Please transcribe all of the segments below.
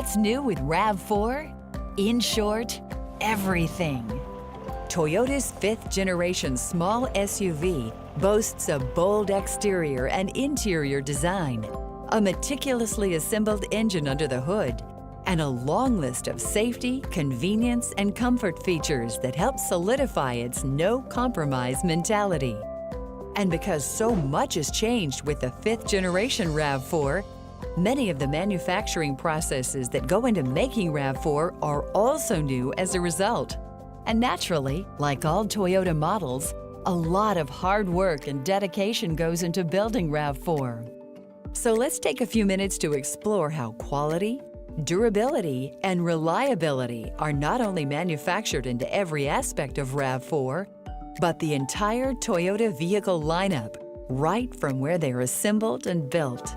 What's new with RAV4? In short, everything. Toyota's 5th generation small SUV boasts a bold exterior and interior design, a meticulously assembled engine under the hood, and a long list of safety, convenience, and comfort features that help solidify its no-compromise mentality. And because so much has changed with the 5th generation RAV4, many of the manufacturing processes that go into making RAV4 are also new as a result. And naturally, like all Toyota models, a lot of hard work and dedication goes into building RAV4. So let's take a few minutes to explore how quality, durability, and reliability are not only manufactured into every aspect of RAV4, but the entire Toyota vehicle lineup, right from where they're assembled and built.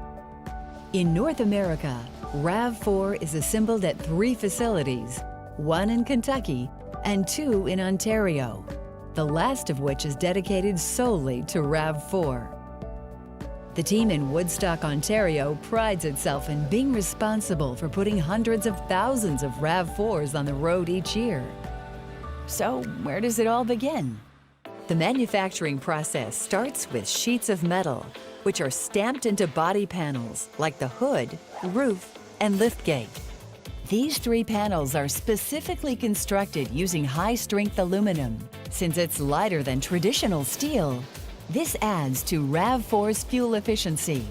In North America, RAV4 is assembled at 3 facilities, 1 in Kentucky and 2 in Ontario, the last of which is dedicated solely to RAV4. The team in Woodstock, Ontario prides itself in being responsible for putting hundreds of thousands of RAV4s on the road each year. So where does it all begin? The manufacturing process starts with sheets of metal, which are stamped into body panels like the hood, roof, and liftgate. These 3 panels are specifically constructed using high-strength aluminum. Since it's lighter than traditional steel, this adds to RAV4's fuel efficiency.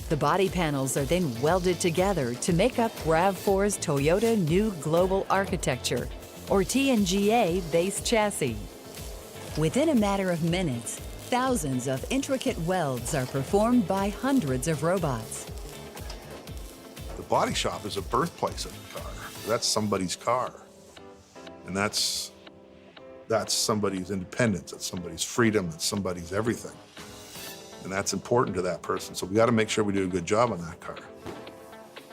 The body panels are then welded together to make up RAV4's Toyota New Global Architecture, or TNGA base chassis. Within a matter of minutes, thousands of intricate welds are performed by hundreds of robots. The body shop is a birthplace of the car. That's somebody's car. And that's somebody's independence, that's somebody's freedom, that's somebody's everything. And that's important to that person. So we got to make sure we do a good job on that car.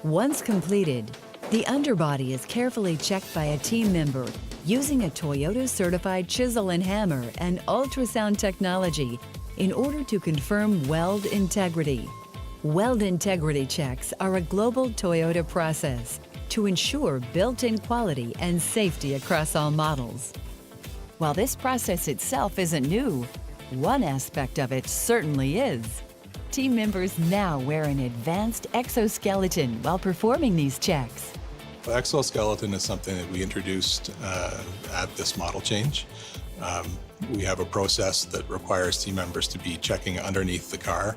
Once completed, the underbody is carefully checked by a team member using a Toyota-certified chisel and hammer and ultrasound technology in order to confirm weld integrity. Weld integrity checks are a global Toyota process to ensure built-in quality and safety across all models. While this process itself isn't new, one aspect of it certainly is. Team members now wear an advanced exoskeleton while performing these checks. The exoskeleton is something that we introduced at this model change. We have a process that requires team members to be checking underneath the car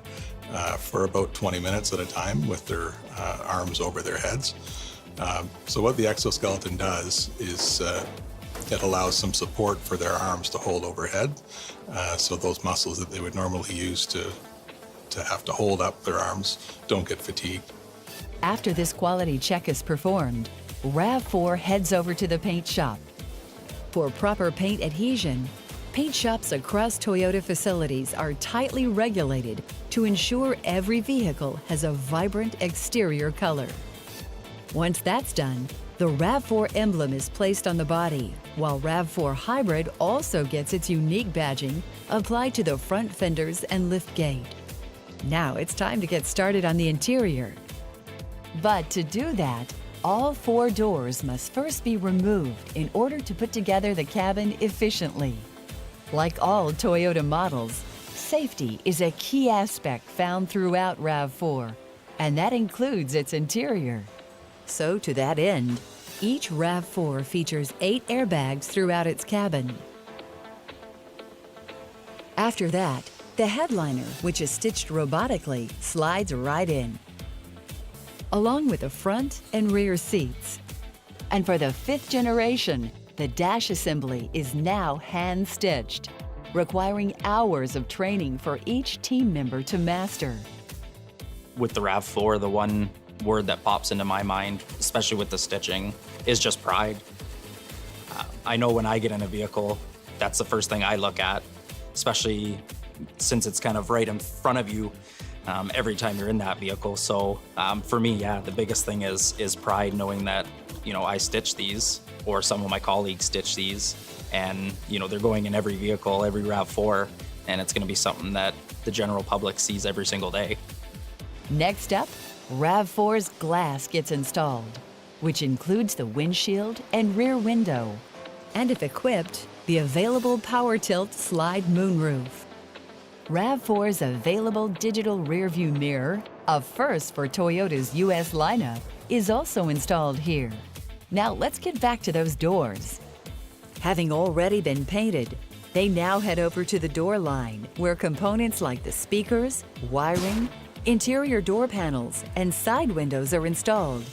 for about 20 minutes at a time with their arms over their heads. So what the exoskeleton does is it allows some support for their arms to hold overhead. So those muscles that they would normally use to have to hold up their arms don't get fatigued. After this quality check is performed, RAV4 heads over to the paint shop. For proper paint adhesion, paint shops across Toyota facilities are tightly regulated to ensure every vehicle has a vibrant exterior color. Once that's done, the RAV4 emblem is placed on the body, while RAV4 Hybrid also gets its unique badging applied to the front fenders and liftgate. Now it's time to get started on the interior. But to do that, all 4 doors must first be removed in order to put together the cabin efficiently. Like all Toyota models, safety is a key aspect found throughout RAV4, and that includes its interior. So to that end, each RAV4 features 8 airbags throughout its cabin. After that, the headliner, which is stitched robotically, slides right in, along with the front and rear seats. And for the 5th generation, the dash assembly is now hand-stitched, requiring hours of training for each team member to master. With the RAV4, the one word that pops into my mind, especially with the stitching, is just pride. I know when I get in a vehicle, that's the first thing I look at, especially since it's kind of right in front of you every time you're in that vehicle. So for me, yeah, the biggest thing is pride, knowing that, you know, I stitch these, or some of my colleagues stitch these, and, you know, they're going in every vehicle, every RAV4, and it's going to be something that the general public sees every single day. Next up, RAV4's glass gets installed. which includes the windshield and rear window, and if equipped, the available power tilt slide moonroof. RAV4's available digital rearview mirror, a first for Toyota's U.S. lineup, is also installed here. Now let's get back to those doors. Having already been painted, they now head over to the door line, where components like the speakers, wiring, interior door panels, and side windows are installed.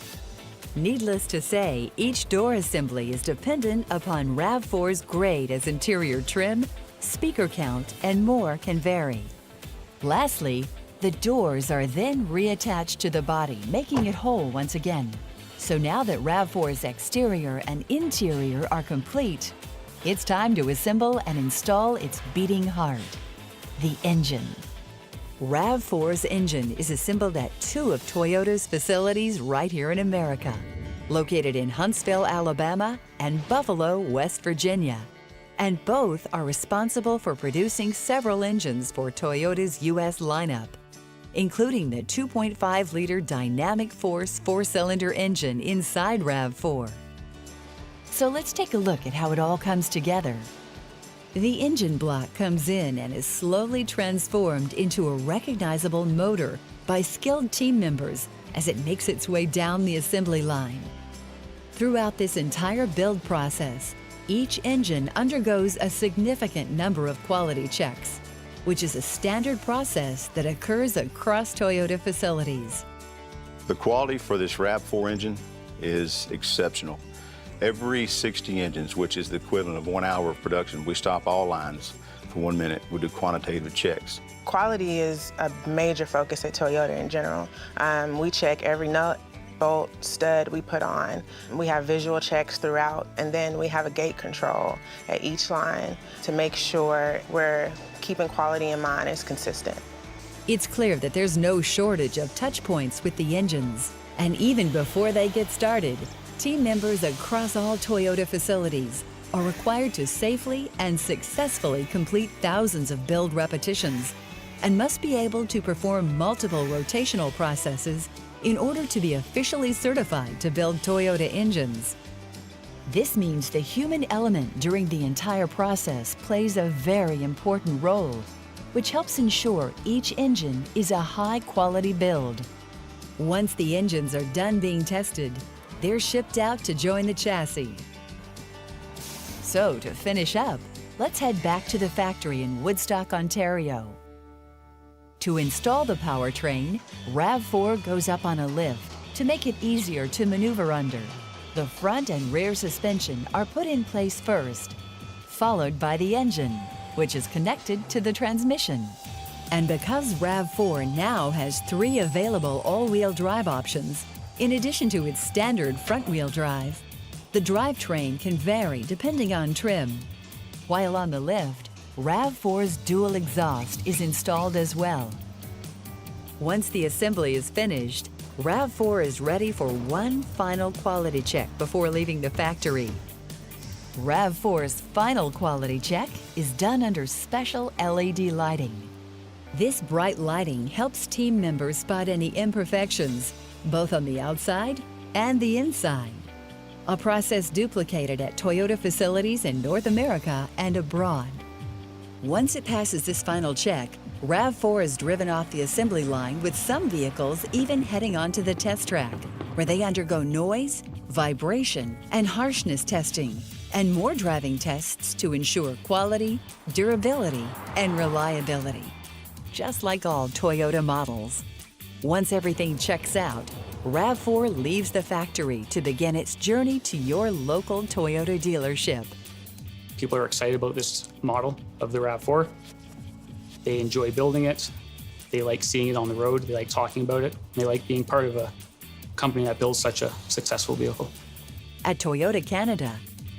Needless to say, each door assembly is dependent upon RAV4's grade, as interior trim, speaker count, and more can vary. Lastly, the doors are then reattached to the body, making it whole once again. So now that RAV4's exterior and interior are complete, it's time to assemble and install its beating heart, the engine. RAV4's engine is assembled at two of Toyota's facilities right here in America, located in Huntsville, Alabama, and Buffalo, West Virginia. And both are responsible for producing several engines for Toyota's U.S. lineup, including the 2.5-liter Dynamic Force 4-cylinder engine inside RAV4. So let's take a look at how it all comes together. The engine block comes in and is slowly transformed into a recognizable motor by skilled team members as it makes its way down the assembly line. Throughout this entire build process, each engine undergoes a significant number of quality checks, which is a standard process that occurs across Toyota facilities. The quality for this RAV4 engine is exceptional. Every 60 engines, which is the equivalent of 1 hour of production, we stop all lines for 1 minute. We do quantitative checks. Quality is a major focus at Toyota in general. We check every nut, bolt, stud we put on. We have visual checks throughout, and then we have a gate control at each line to make sure we're keeping quality in mind as consistent. It's clear that there's no shortage of touch points with the engines. And even before they get started, team members across all Toyota facilities are required to safely and successfully complete thousands of build repetitions and must be able to perform multiple rotational processes in order to be officially certified to build Toyota engines. This means the human element during the entire process plays a very important role, which helps ensure each engine is a high-quality build. Once the engines are done being tested, they're shipped out to join the chassis. So to finish up, let's head back to the factory in Woodstock, Ontario. To install the powertrain, RAV4 goes up on a lift to make it easier to maneuver under. The front and rear suspension are put in place first, followed by the engine, which is connected to the transmission. And because RAV4 now has 3 available all-wheel drive options, in addition to its standard front-wheel drive, the drivetrain can vary depending on trim. While on the lift, RAV4's dual exhaust is installed as well. Once the assembly is finished, RAV4 is ready for one final quality check before leaving the factory. RAV4's final quality check is done under special LED lighting. This bright lighting helps team members spot any imperfections, both on the outside and the inside. A process duplicated at Toyota facilities in North America and abroad. Once it passes this final check, RAV4 is driven off the assembly line, with some vehicles even heading onto the test track, where they undergo noise, vibration, and harshness testing, and more driving tests to ensure quality, durability, and reliability. Just like all Toyota models. Once everything checks out, RAV4 leaves the factory to begin its journey to your local Toyota dealership. People are excited about this model of the RAV4. They enjoy building it. They like seeing it on the road. They like talking about it. They like being part of a company that builds such a successful vehicle. At Toyota Canada,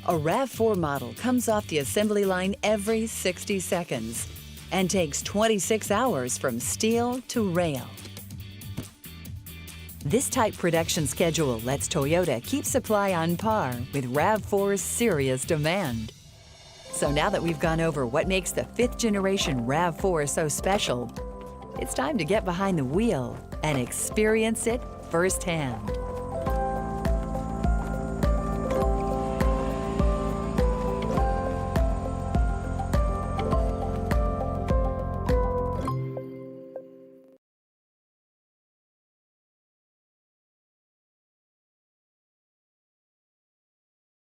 a RAV4 model comes off the assembly line every 60 seconds and takes 26 hours from steel to rail. This tight production schedule lets Toyota keep supply on par with RAV4's serious demand. So now that we've gone over what makes the 5th generation RAV4 so special, it's time to get behind the wheel and experience it firsthand.